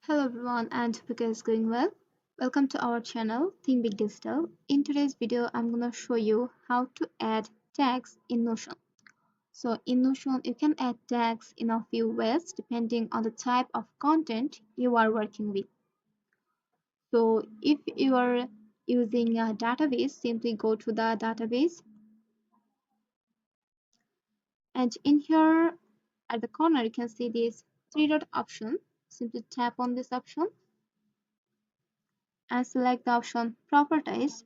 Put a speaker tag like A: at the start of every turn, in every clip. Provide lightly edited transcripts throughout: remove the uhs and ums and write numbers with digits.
A: Hello everyone, and hope you guys going well. Welcome to our channel Think Big Digital. In today's video, I'm gonna show you how to add tags in Notion. So in Notion, you can add tags in a few ways depending on the type of content you are working with. So if you are using a database, simply go to the database, and in here at the corner you can see this three dot option. Simply tap on this option and select the option Properties,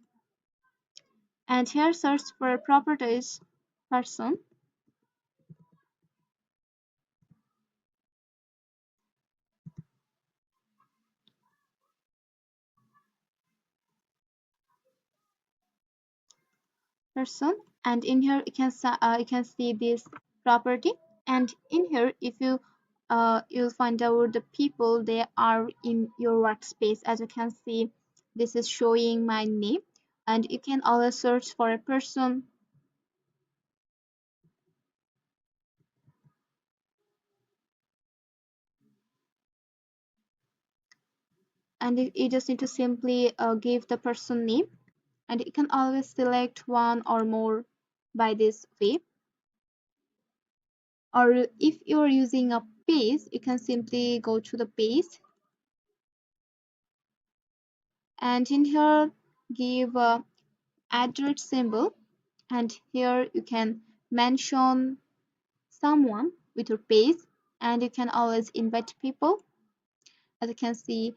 A: and here search for properties person, and in here you can see this property, and in here if you you'll find out the people they are in your workspace. As you can see, this is showing my name, and you can always search for a person, and you just need to simply give the person name, and you can always select one or more by this way. Or if you're using a page, you can simply go to the page, and in here give a address symbol, and here you can mention someone with your page, and you can always invite people. As you can see,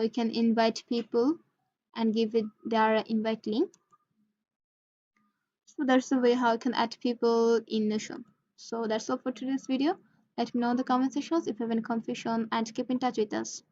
A: you can invite people and give it their invite link. So that's the way how you can add people in Notion. So that's all for today's video. Let me know in the comment sections if you have any confusion, and keep in touch with us.